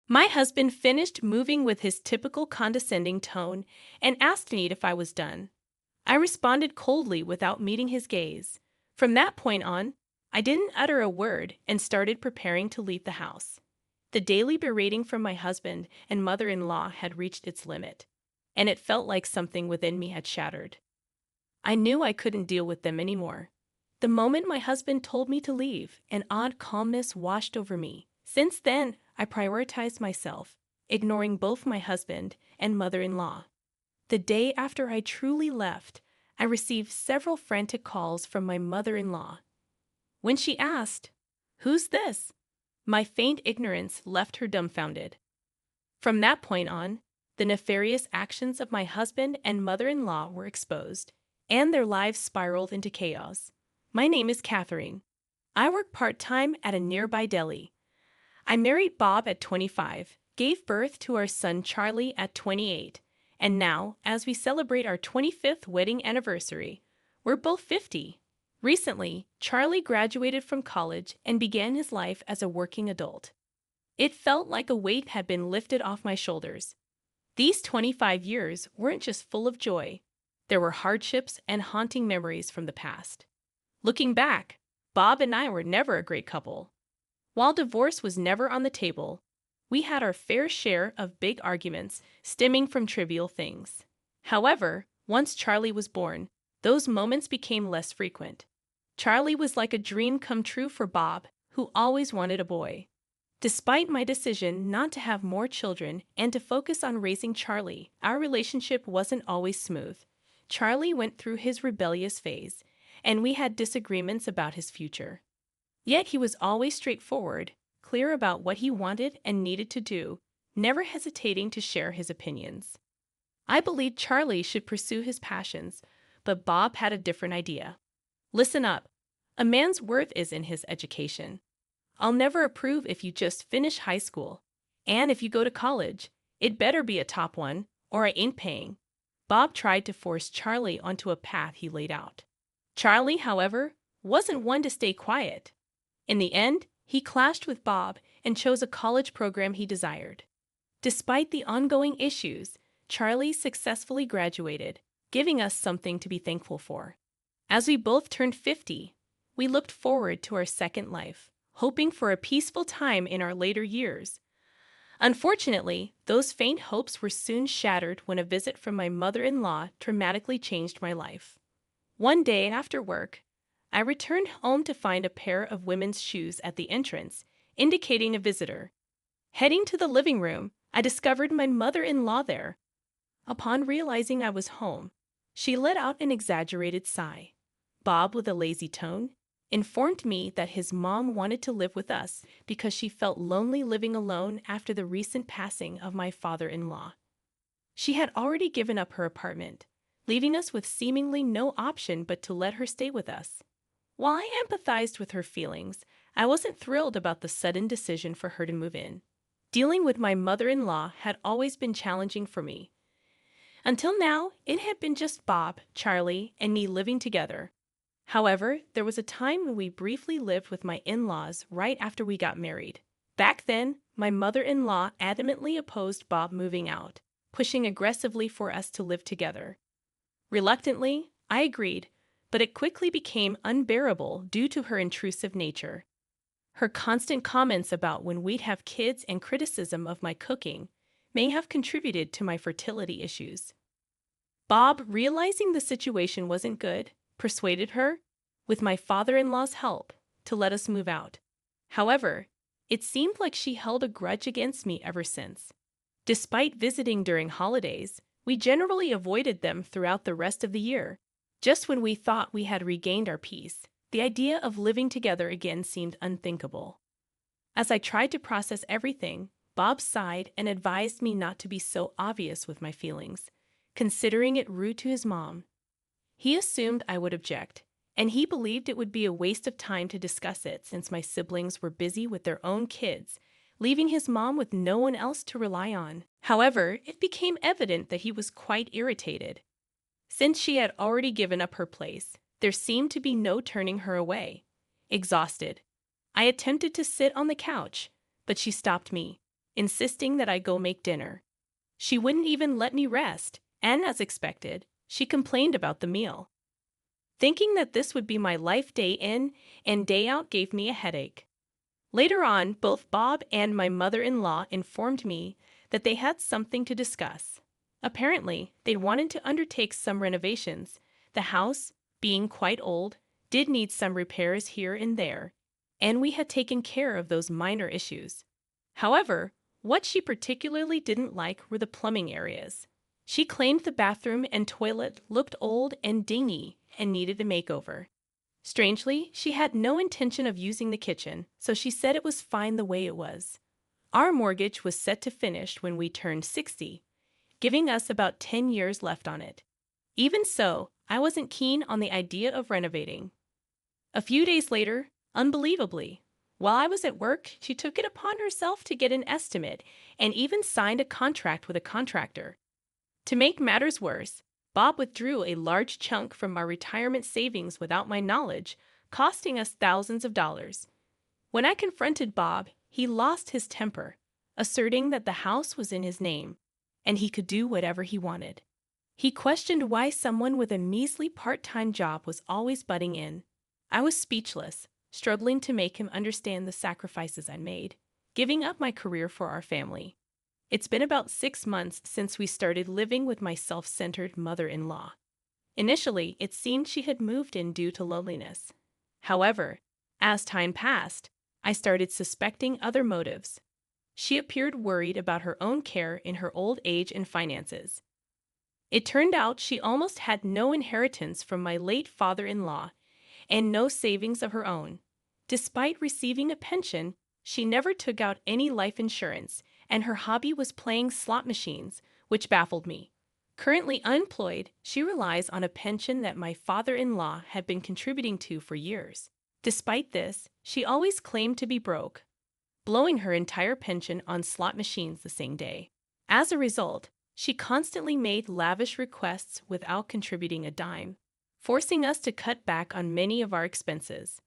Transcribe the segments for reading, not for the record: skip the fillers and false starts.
My husband finished moving with his typical condescending tone and asked me if I was done. I responded coldly without meeting his gaze. From that point on, I didn't utter a word and started preparing to leave the house. The daily berating from my husband and mother-in-law had reached its limit, and it felt like something within me had shattered. I knew I couldn't deal with them anymore. The moment my husband told me to leave, an odd calmness washed over me. Since then, I prioritized myself, ignoring both my husband and mother-in-law. The day after I truly left, I received several frantic calls from my mother-in-law. When she asked, "Who's this?" my faint ignorance left her dumbfounded. From that point on, the nefarious actions of my husband and mother-in-law were exposed, and their lives spiraled into chaos. My name is Catherine. I work part-time at a nearby deli. I married Bob at 25, gave birth to our son Charlie at 28, and now, as we celebrate our 25th wedding anniversary, we're both 50. Recently, Charlie graduated from college and began his life as a working adult. It felt like a weight had been lifted off my shoulders. These 25 years weren't just full of joy. There were hardships and haunting memories from the past. Looking back, Bob and I were never a great couple. While divorce was never on the table, we had our fair share of big arguments stemming from trivial things. However, once Charlie was born, those moments became less frequent. Charlie was like a dream come true for Bob, who always wanted a boy. Despite my decision not to have more children and to focus on raising Charlie, our relationship wasn't always smooth. Charlie went through his rebellious phase, and we had disagreements about his future. Yet he was always straightforward, clear about what he wanted and needed to do, never hesitating to share his opinions. I believed Charlie should pursue his passions, but Bob had a different idea. Listen up. A man's worth is in his education. I'll never approve if you just finish high school. And if you go to college, it better be a top one, or I ain't paying. Bob tried to force Charlie onto a path he laid out. Charlie, however, wasn't one to stay quiet. In the end, he clashed with Bob and chose a college program he desired. Despite the ongoing issues, Charlie successfully graduated, giving us something to be thankful for. As we both turned 50, we looked forward to our second life, hoping for a peaceful time in our later years. Unfortunately, those faint hopes were soon shattered when a visit from my mother-in-law dramatically changed my life. One day after work, I returned home to find a pair of women's shoes at the entrance, indicating a visitor. Heading to the living room, I discovered my mother-in-law there. Upon realizing I was home, she let out an exaggerated sigh. Bob, with a lazy tone, informed me that his mom wanted to live with us because she felt lonely living alone after the recent passing of my father-in-law. She had already given up her apartment, leaving us with seemingly no option but to let her stay with us. While I empathized with her feelings, I wasn't thrilled about the sudden decision for her to move in. Dealing with my mother-in-law had always been challenging for me. Until now, it had been just Bob, Charlie, and me living together. However, there was a time when we briefly lived with my in-laws right after we got married. Back then, my mother-in-law adamantly opposed Bob moving out, pushing aggressively for us to live together. Reluctantly, I agreed, but it quickly became unbearable due to her intrusive nature. Her constant comments about when we'd have kids and criticism of my cooking may have contributed to my fertility issues. Bob, realizing the situation wasn't good, persuaded her, with my father-in-law's help, to let us move out. However, it seemed like she held a grudge against me ever since. Despite visiting during holidays, we generally avoided them throughout the rest of the year. Just when we thought we had regained our peace, the idea of living together again seemed unthinkable. As I tried to process everything, Bob sighed and advised me not to be so obvious with my feelings, considering it rude to his mom. He assumed I would object, and he believed it would be a waste of time to discuss it since my siblings were busy with their own kids, leaving his mom with no one else to rely on. However, it became evident that he was quite irritated. Since she had already given up her place, there seemed to be no turning her away. Exhausted, I attempted to sit on the couch, but she stopped me, insisting that I go make dinner. She wouldn't even let me rest, and as expected, she complained about the meal. Thinking that this would be my life day in and day out gave me a headache. Later on, both Bob and my mother-in-law informed me that they had something to discuss. Apparently, they wanted to undertake some renovations. The house, being quite old, did need some repairs here and there, and we had taken care of those minor issues. However, what she particularly didn't like were the plumbing areas. She claimed the bathroom and toilet looked old and dingy and needed a makeover. Strangely, she had no intention of using the kitchen, so she said it was fine the way it was. Our mortgage was set to finish when we turned 60, giving us about 10 years left on it. Even so, I wasn't keen on the idea of renovating. A few days later, unbelievably, while I was at work, she took it upon herself to get an estimate and even signed a contract with a contractor. To make matters worse, Bob withdrew a large chunk from our retirement savings without my knowledge, costing us thousands of dollars. When I confronted Bob, he lost his temper, asserting that the house was in his name, and he could do whatever he wanted. He questioned why someone with a measly part-time job was always butting in. I was speechless, struggling to make him understand the sacrifices I made, giving up my career for our family. It's been about 6 months since we started living with my self-centered mother-in-law. Initially, it seemed she had moved in due to loneliness. However, as time passed, I started suspecting other motives. She appeared worried about her own care in her old age and finances. It turned out she almost had no inheritance from my late father-in-law and no savings of her own. Despite receiving a pension, she never took out any life insurance, and her hobby was playing slot machines, which baffled me. Currently unemployed, she relies on a pension that my father-in-law had been contributing to for years. Despite this, she always claimed to be broke, blowing her entire pension on slot machines the same day. As a result, she constantly made lavish requests without contributing a dime, forcing us to cut back on many of our expenses.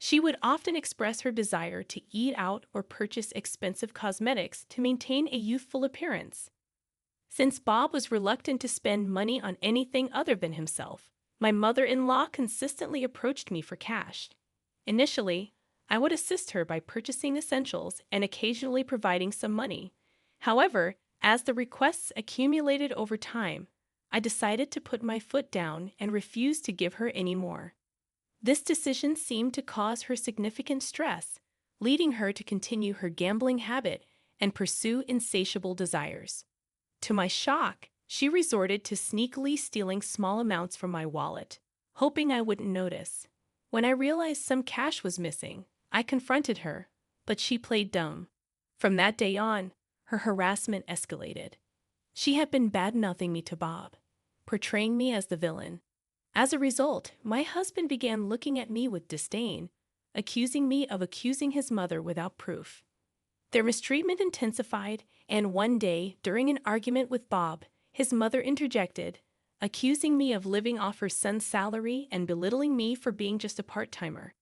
She would often express her desire to eat out or purchase expensive cosmetics to maintain a youthful appearance. Since Bob was reluctant to spend money on anything other than himself, my mother-in-law consistently approached me for cash. Initially, I would assist her by purchasing essentials and occasionally providing some money. However, as the requests accumulated over time, I decided to put my foot down and refuse to give her any more. This decision seemed to cause her significant stress, leading her to continue her gambling habit and pursue insatiable desires. To my shock, she resorted to sneakily stealing small amounts from my wallet, hoping I wouldn't notice. When I realized some cash was missing, I confronted her, but she played dumb. From that day on, her harassment escalated. She had been bad-mouthing me to Bob, portraying me as the villain. As a result, my husband began looking at me with disdain, accusing me of accusing his mother without proof. Their mistreatment intensified, and one day, during an argument with Bob, his mother interjected, accusing me of living off her son's salary and belittling me for being just a part-timer.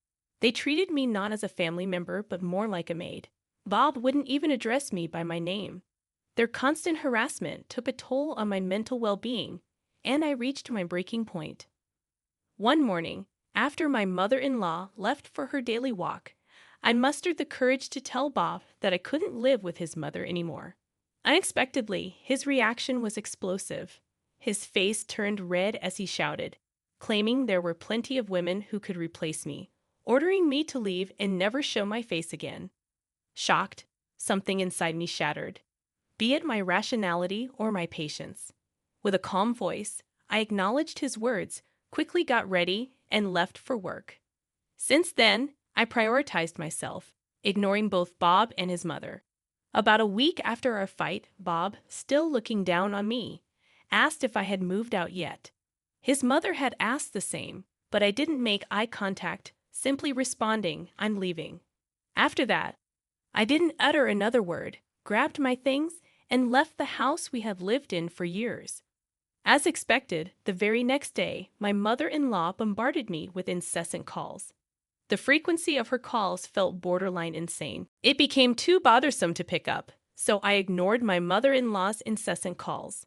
They treated me not as a family member, but more like a maid. Bob wouldn't even address me by my name. Their constant harassment took a toll on my mental well-being, and I reached my breaking point. One morning, after my mother-in-law left for her daily walk, I mustered the courage to tell Bob that I couldn't live with his mother anymore. Unexpectedly, his reaction was explosive. His face turned red as he shouted, claiming there were plenty of women who could replace me, ordering me to leave and never show my face again. Shocked, something inside me shattered, be it my rationality or my patience. With a calm voice, I acknowledged his words, quickly got ready, and left for work. Since then, I prioritized myself, ignoring both Bob and his mother. About a week after our fight, Bob, still looking down on me, asked if I had moved out yet. His mother had asked the same, but I didn't make eye contact, simply responding, "I'm leaving." After that, I didn't utter another word, grabbed my things, and left the house we had lived in for years. As expected, the very next day, my mother-in-law bombarded me with incessant calls. The frequency of her calls felt borderline insane. It became too bothersome to pick up, so I ignored my mother-in-law's incessant calls.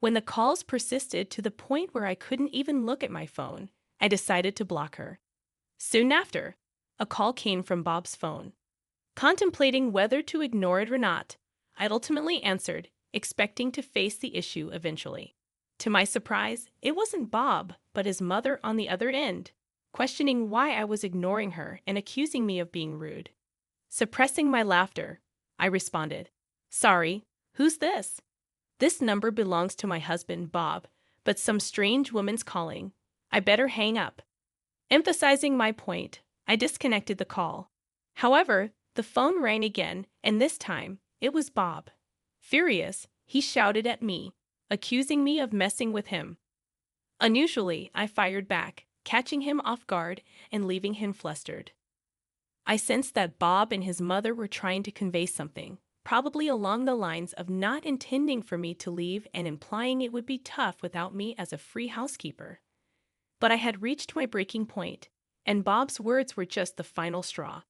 When the calls persisted to the point where I couldn't even look at my phone, I decided to block her. Soon after, a call came from Bob's phone. Contemplating whether to ignore it or not, I ultimately answered, expecting to face the issue eventually. To my surprise, it wasn't Bob, but his mother on the other end, questioning why I was ignoring her and accusing me of being rude. Suppressing my laughter, I responded, "Sorry, who's this? This number belongs to my husband, Bob, but some strange woman's calling. I better hang up." Emphasizing my point, I disconnected the call. However, the phone rang again, and this time, it was Bob. Furious, he shouted at me, accusing me of messing with him. Unusually, I fired back, catching him off guard and leaving him flustered. I sensed that Bob and his mother were trying to convey something, probably along the lines of not intending for me to leave and implying it would be tough without me as a free housekeeper. But I had reached my breaking point, and Bob's words were just the final straw.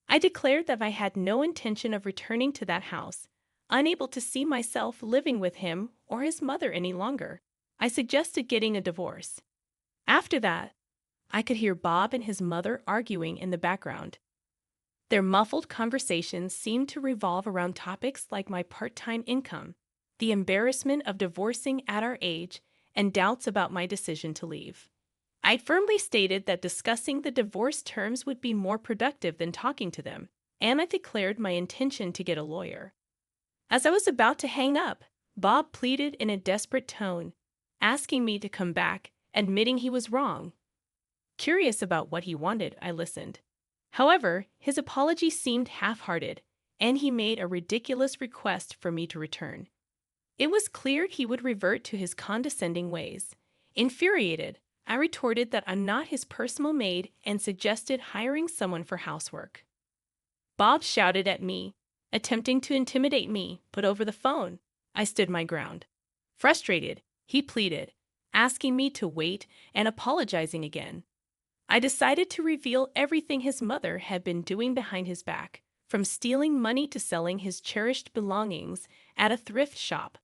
I declared that I had no intention of returning to that house, unable to see myself living with him or his mother any longer. I suggested getting a divorce. After that, I could hear Bob and his mother arguing in the background. Their muffled conversations seemed to revolve around topics like my part-time income, the embarrassment of divorcing at our age, and doubts about my decision to leave. I firmly stated that discussing the divorce terms would be more productive than talking to them, and I declared my intention to get a lawyer. As I was about to hang up, Bob pleaded in a desperate tone, asking me to come back, admitting he was wrong. Curious about what he wanted, I listened. However, his apology seemed half-hearted, and he made a ridiculous request for me to return. It was clear he would revert to his condescending ways. Infuriated, I retorted that I'm not his personal maid and suggested hiring someone for housework. Bob shouted at me, attempting to intimidate me, but over the phone, I stood my ground. Frustrated, he pleaded, asking me to wait and apologizing again. I decided to reveal everything his mother had been doing behind his back, from stealing money to selling his cherished belongings at a thrift shop.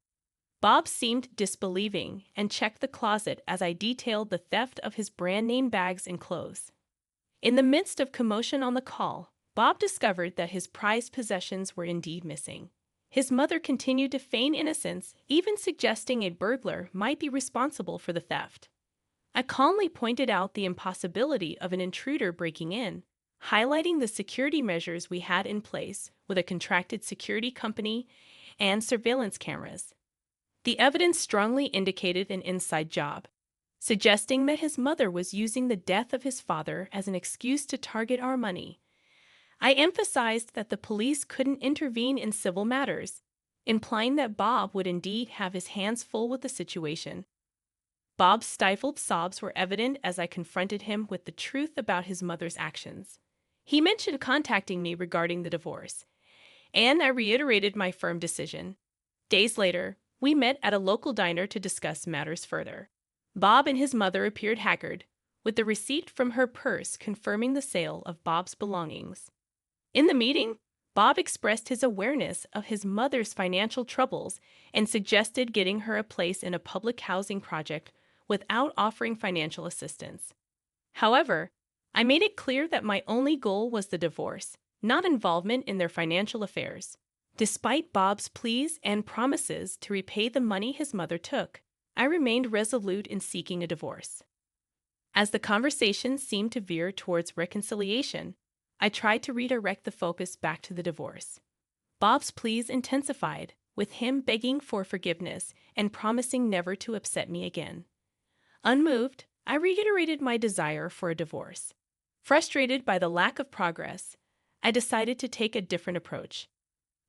Bob seemed disbelieving and checked the closet as I detailed the theft of his brand-name bags and clothes. In the midst of commotion on the call, Bob discovered that his prized possessions were indeed missing. His mother continued to feign innocence, even suggesting a burglar might be responsible for the theft. I calmly pointed out the impossibility of an intruder breaking in, highlighting the security measures we had in place with a contracted security company and surveillance cameras. The evidence strongly indicated an inside job, suggesting that his mother was using the death of his father as an excuse to target our money. I emphasized that the police couldn't intervene in civil matters, implying that Bob would indeed have his hands full with the situation. Bob's stifled sobs were evident as I confronted him with the truth about his mother's actions. He mentioned contacting me regarding the divorce, and I reiterated my firm decision. Days later, we met at a local diner to discuss matters further. Bob and his mother appeared haggard, with the receipt from her purse confirming the sale of Bob's belongings. In the meeting, Bob expressed his awareness of his mother's financial troubles and suggested getting her a place in a public housing project without offering financial assistance. However, I made it clear that my only goal was the divorce, not involvement in their financial affairs. Despite Bob's pleas and promises to repay the money his mother took, I remained resolute in seeking a divorce. As the conversation seemed to veer towards reconciliation, I tried to redirect the focus back to the divorce. Bob's pleas intensified, with him begging for forgiveness and promising never to upset me again. Unmoved, I reiterated my desire for a divorce. Frustrated by the lack of progress, I decided to take a different approach.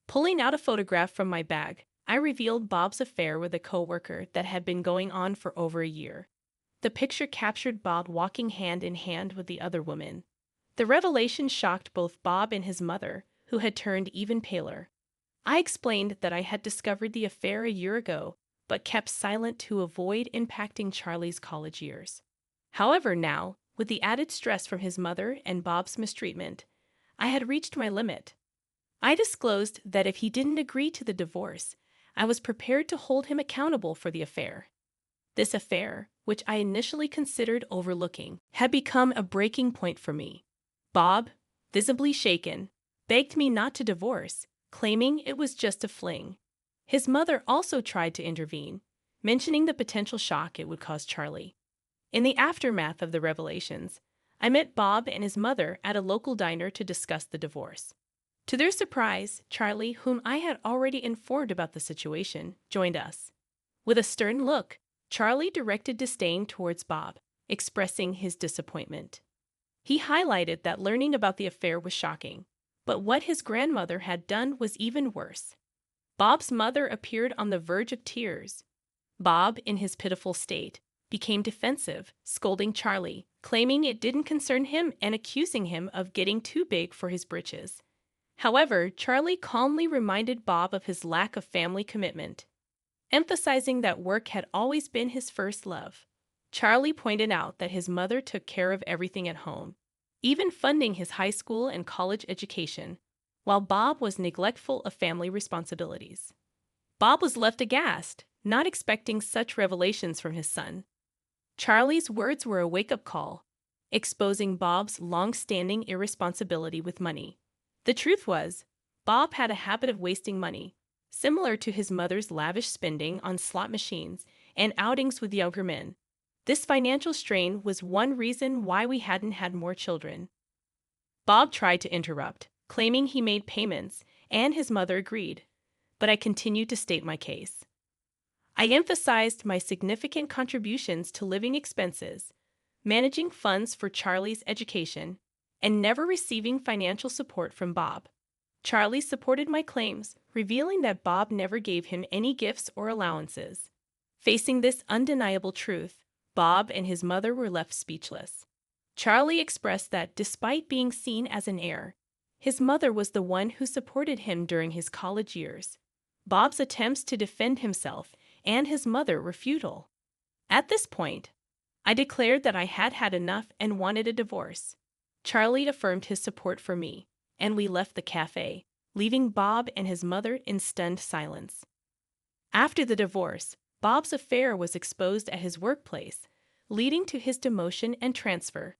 Pulling out a photograph from my bag, I revealed Bob's affair with a coworker that had been going on for over a year. The picture captured Bob walking hand in hand with the other woman. The revelation shocked both Bob and his mother, who had turned even paler. I explained that I had discovered the affair a year ago, but kept silent to avoid impacting Charlie's college years. However, now, with the added stress from his mother and Bob's mistreatment, I had reached my limit. I disclosed that if he didn't agree to the divorce, I was prepared to hold him accountable for the affair. This affair, which I initially considered overlooking, had become a breaking point for me. Bob, visibly shaken, begged me not to divorce, claiming it was just a fling. His mother also tried to intervene, mentioning the potential shock it would cause Charlie. In the aftermath of the revelations, I met Bob and his mother at a local diner to discuss the divorce. To their surprise, Charlie, whom I had already informed about the situation, joined us. With a stern look, Charlie directed disdain towards Bob, expressing his disappointment. He highlighted that learning about the affair was shocking, but what his grandmother had done was even worse. Bob's mother appeared on the verge of tears. Bob, in his pitiful state, became defensive, scolding Charlie, claiming it didn't concern him and accusing him of getting too big for his britches. However, Charlie calmly reminded Bob of his lack of family commitment, emphasizing that work had always been his first love. Charlie pointed out that his mother took care of everything at home, even funding his high school and college education, while Bob was neglectful of family responsibilities. Bob was left aghast, not expecting such revelations from his son. Charlie's words were a wake-up call, exposing Bob's long-standing irresponsibility with money. The truth was, Bob had a habit of wasting money, similar to his mother's lavish spending on slot machines and outings with younger men. This financial strain was one reason why we hadn't had more children. Bob tried to interrupt, claiming he made payments, and his mother agreed, but I continued to state my case. I emphasized my significant contributions to living expenses, managing funds for Charlie's education, and never receiving financial support from Bob. Charlie supported my claims, revealing that Bob never gave him any gifts or allowances. Facing this undeniable truth, Bob and his mother were left speechless. Charlie expressed that despite being seen as an heir, his mother was the one who supported him during his college years. Bob's attempts to defend himself and his mother were futile. At this point, I declared that I had had enough and wanted a divorce. Charlie affirmed his support for me, and we left the cafe, leaving Bob and his mother in stunned silence. After the divorce, Bob's affair was exposed at his workplace, leading to his demotion and transfer.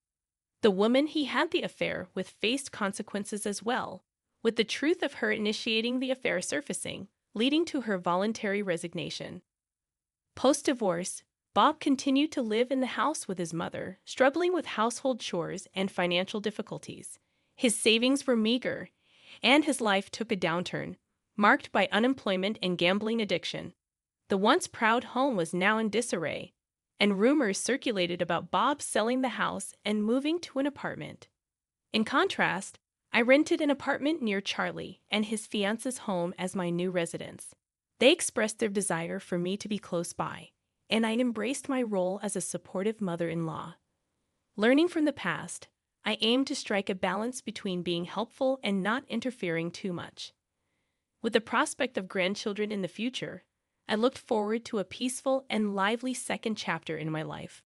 The woman he had the affair with faced consequences as well, with the truth of her initiating the affair surfacing, leading to her voluntary resignation. Post-divorce, Bob continued to live in the house with his mother, struggling with household chores and financial difficulties. His savings were meager, and his life took a downturn, marked by unemployment and gambling addiction. The once proud home was now in disarray, and rumors circulated about Bob selling the house and moving to an apartment. In contrast, I rented an apartment near Charlie and his fiance's home as my new residence. They expressed their desire for me to be close by, and I embraced my role as a supportive mother-in-law. Learning from the past, I aimed to strike a balance between being helpful and not interfering too much. With the prospect of grandchildren in the future, I looked forward to a peaceful and lively second chapter in my life.